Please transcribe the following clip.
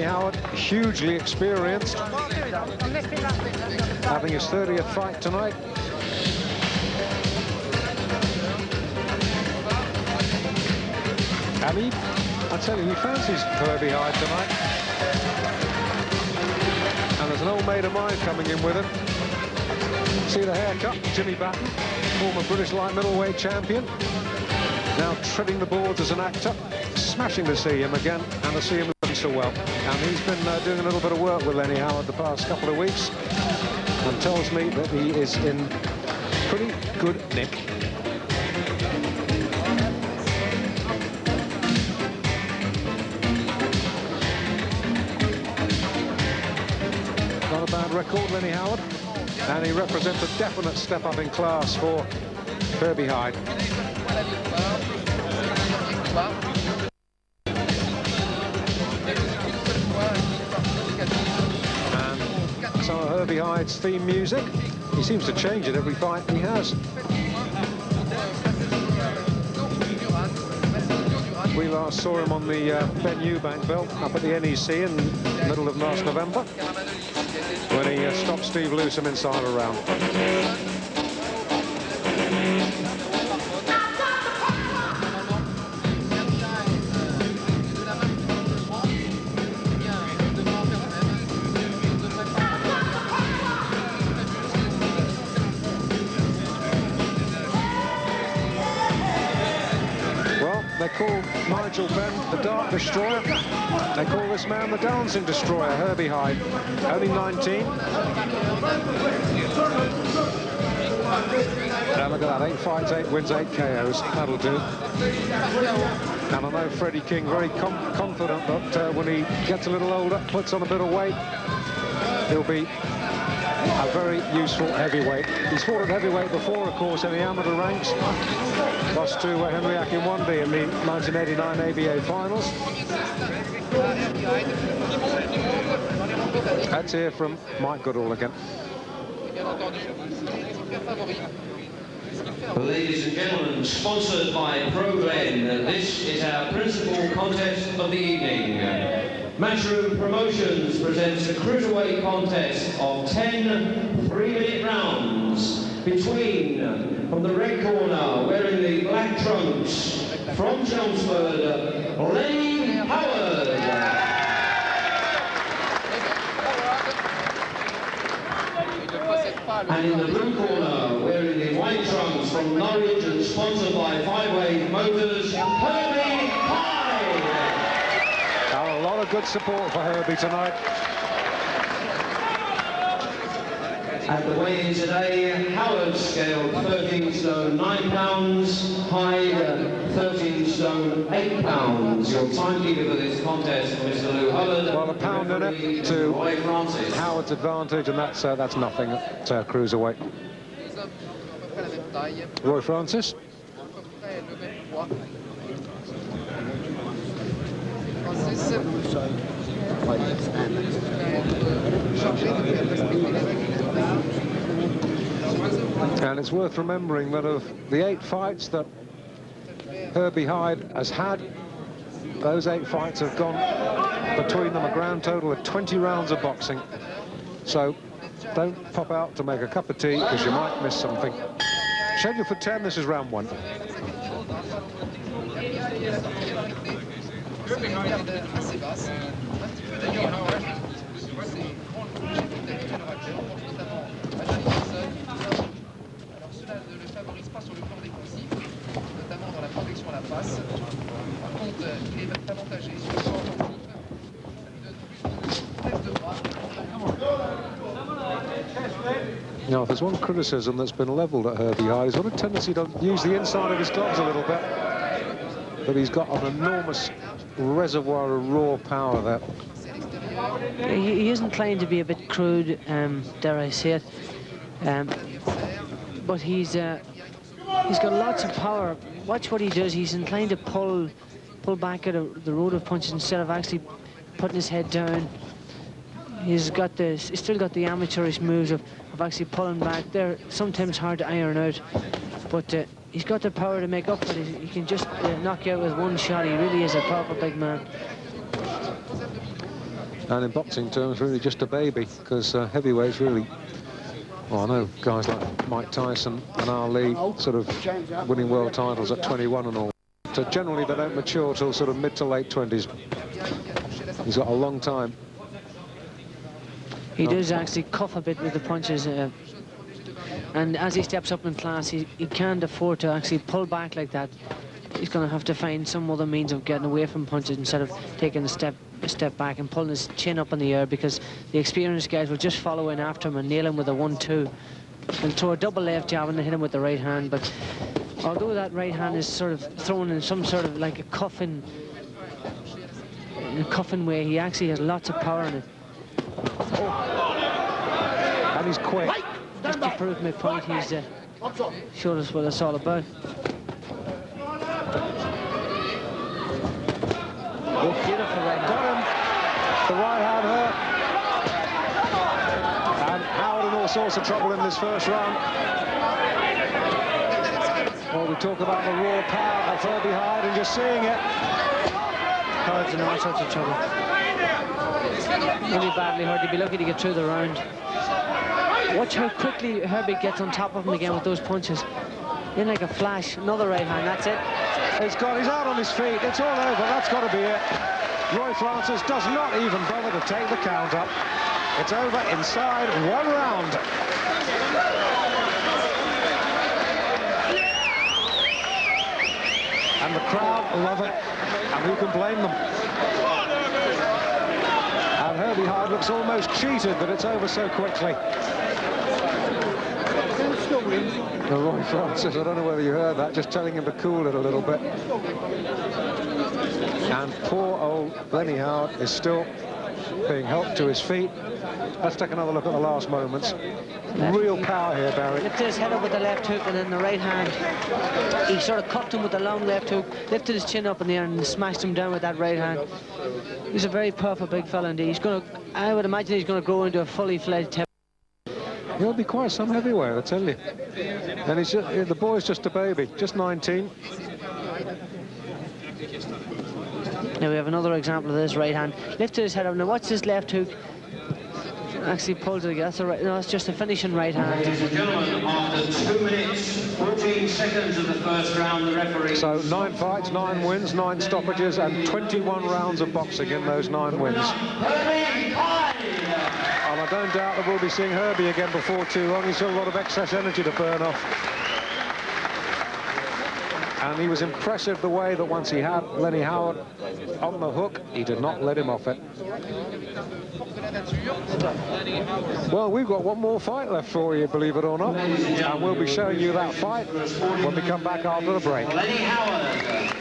Howard, hugely experienced, having his 30th fight tonight. And I tell you, he fancies Herbie Hyde tonight. And there's an old mate of mine coming in with him. See the haircut, Jimmy Batten, former British light middleweight champion. Now treading the boards as an actor. Smashing to see him again, and to see him looking so well. And he's been doing a little bit of work with Lennie Howard the past couple of weeks, and tells me that he is in pretty good nick. Not a bad record, Lennie Howard, and he represents a definite step up in class for Herbie Hyde. Some of Herbie Hyde's theme music. He seems to change it every fight he has. We last saw him on the Ben Eubank belt up at the NEC in the middle of last November when he stopped Steve Lewsom inside a round. They call Nigel Benn the Dart Destroyer. They call this man the Dancing Destroyer, Herbie Hyde. Only 19. Now look at that, 8 fights, 8 wins, 8 KOs. That'll do. And I know Freddie King very confident that when he gets a little older, puts on a bit of weight, he'll be a very useful heavyweight. He's fought at heavyweight before, of course, in the amateur ranks. Lost to Henry Akinwande in the 1989 ABA finals. Let's hear from Mike Goodall again. Ladies and gentlemen, sponsored by ProGlen, this is our principal contest of the evening. Matchroom Promotions presents a cruiserweight contest of 10 3-minute rounds between, from the red corner, wearing the black trunks, from Chelmsford, Lennie Howard. And in the blue corner, wearing the white trunks, from Norwich and sponsored by 5-Way Motors, Herbie Hyde. A lot of good support for Herbie tonight. At the weigh-in today, Howard scaled 13 stone 9 pounds, Hyde 13 stone 8 pounds. Your timekeeper for this contest, Mr. Lou Hubbard. Well, a pound in it to Howard's advantage, and that's nothing at cruiserweight. Roy Francis. And it's worth remembering that of the 8 fights that Herbie Hyde has had, those 8 fights have gone between them a grand total of 20 rounds of boxing. So don't pop out to make a cup of tea because you might miss something. Scheduled for 10, this is round 1. Now, if there's one criticism that's been levelled at Herbie Hyde, he's got a tendency to use the inside of his gloves a little bit. But he's got an enormous reservoir of raw power there. He is inclined to be a bit crude, dare I say it. But he's got lots of power. Watch what he does. He's inclined to pull back at the road of punches instead of actually putting his head down. He's still got the amateurish moves of actually pulling back. They're sometimes hard to iron out, but he's got the power to make up for it. He can just knock you out with one shot. He really is a proper big man. And in boxing terms, really just a baby, because heavyweights really... Well, I know guys like Mike Tyson and Ali sort of winning world titles at 21 and all. So generally they don't mature till sort of mid to late 20s. He's got a long time. He does actually cuff a bit with the punches. And as he steps up in class, he can't afford to actually pull back like that. He's going to have to find some other means of getting away from punches instead of taking a step back and pulling his chin up in the air, because the experienced guys will just follow in after him and nail him with a 1-2. And throw a double left jab and hit him with the right hand. But although that right hand is sort of thrown in some sort of like a cuffing way, he actually has lots of power in it. And he's quick. Just to prove my point, he's showed us what it's all about. Beautiful right hand. Got him. The right hand hurt. And Howard in all sorts of trouble in this first round. Well, we talk about the raw power of Herbie Howard and just seeing it. Howard's in all sorts of trouble. Really badly hurt. He'd be lucky to get through the round. Watch how quickly Herbie gets on top of him again with those punches. In like a flash. Another right hand, that's it. He's out on his feet. It's all over. That's got to be it. Roy Francis does not even bother to take the count up. It's over inside 1 round. And the crowd love it. And who can blame them? And Herbie Howard looks almost cheated that it's over so quickly. The Roy Francis, I don't know whether you heard that, just telling him to cool it a little bit. And poor old Lennie Howard is still being helped to his feet. Let's take another look at the last moments. Real power here, Barry. Lifted his head up with the left hook and then the right hand. He sort of cuffed him with the long left hook, lifted his chin up in the air and smashed him down with that right hand. He's a very powerful big fella indeed. I would imagine he's going to grow into a fully fledged heavyweight. He'll be quite some heavyweight, I tell you. And the boy's just a baby, just 19. Now we have another example of this right hand. Lifted his head up. Now watch this left hook. Actually pulled it again. That's a right. No, it's just a finishing right hand. Ladies and gentlemen, after 2 minutes, 14 seconds of the first round, the referee... So 9 fights, 9 wins, 9 stoppages, and 21 rounds of boxing in those 9 wins. And I don't doubt that we'll be seeing Herbie again before too long. He's got a lot of excess energy to burn off. And he was impressive the way that once he had Lennie Howard on the hook, he did not let him off it. Well, we've got one more fight left for you, believe it or not. And we'll be showing you that fight when we come back after the break. Lennie Howard.